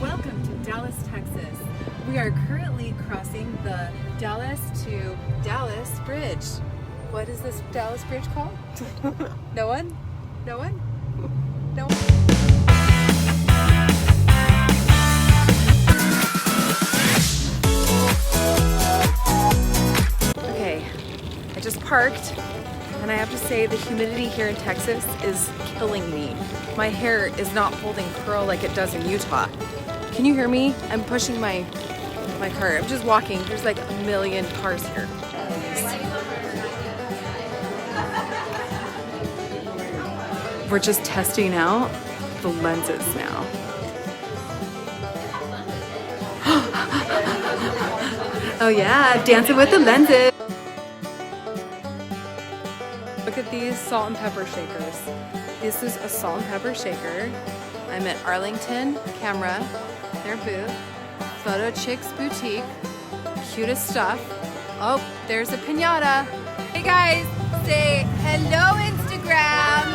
Welcome to Dallas, Texas. We are currently crossing the Dallas to Dallas Bridge. What is this Dallas Bridge called? No one? No one? No one? Okay, I just parked and I have to say the humidity here in Texas is killing me. My hair is not holding curl like it does in Utah. Can you hear me? I'm pushing my car. I'm just walking. There's like a million cars here. We're just testing out the lenses now. Oh yeah, dancing with the lenses. Look at these salt and pepper shakers. This is a salt and pepper shaker. I'm at Arlington Camera, their booth. Photo Chicks Boutique. Cutest stuff. Oh, there's a piñata. Hey guys, say hello Instagram.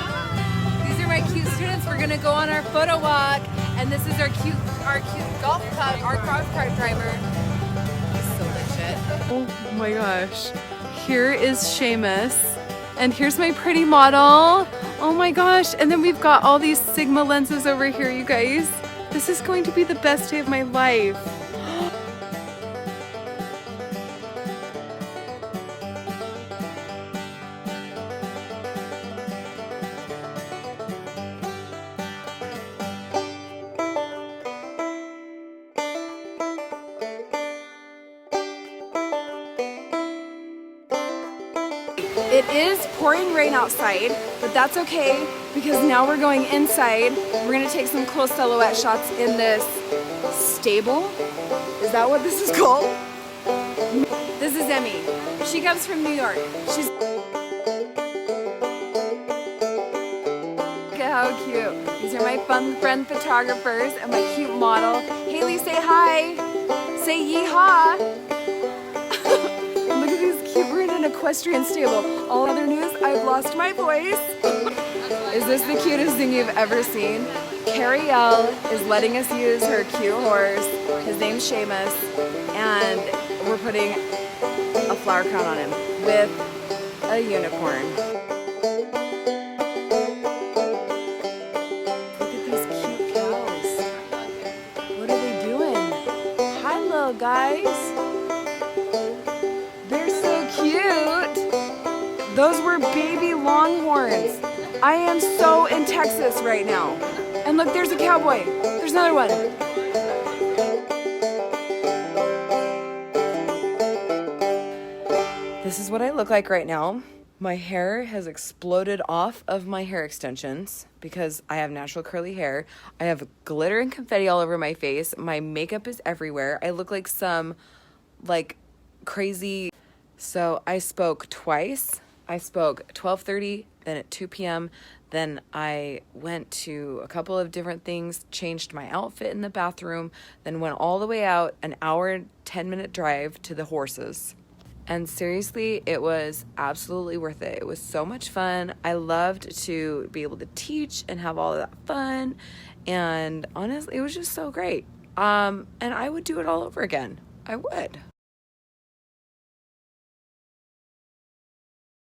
These are my cute students. We're gonna go on our photo walk, and this is our cute golf club, our golf cart driver. He's so legit. Oh my gosh. Here is Seamus. And here's my pretty model. Oh my gosh. And then we've got all these Sigma lenses over here, you guys. This is going to be the best day of my life. It is pouring rain outside, but that's okay because now we're going inside. We're gonna take some cool silhouette shots in this stable. Is that what this is called? This is Emmy. She comes from New York. Look at how cute. These are my fun friend photographers and my cute model. Haley, say hi. Say yeehaw. Equestrian stable. All other news, I've lost my voice. Is this the cutest thing you've ever seen? Carrie L is letting us use her cute horse. His name's Seamus, and we're putting a flower crown on him with a unicorn. Look at these cute cows. What are they doing? Hi, little guys. Those were baby longhorns. I am so in Texas right now. And look, there's a cowboy. There's another one. This is what I look like right now. My hair has exploded off of my hair extensions because I have natural curly hair. I have glitter and confetti all over my face. My makeup is everywhere. I look like some crazy. So I spoke twice. I spoke 12:30, then at 2 p.m. Then I went to a couple of different things, changed my outfit in the bathroom, then went all the way out, an hour, 10-minute drive to the horses. And seriously, it was absolutely worth it. It was so much fun. I loved to be able to teach and have all of that fun. And honestly, it was just so great. And I would do it all over again. I would.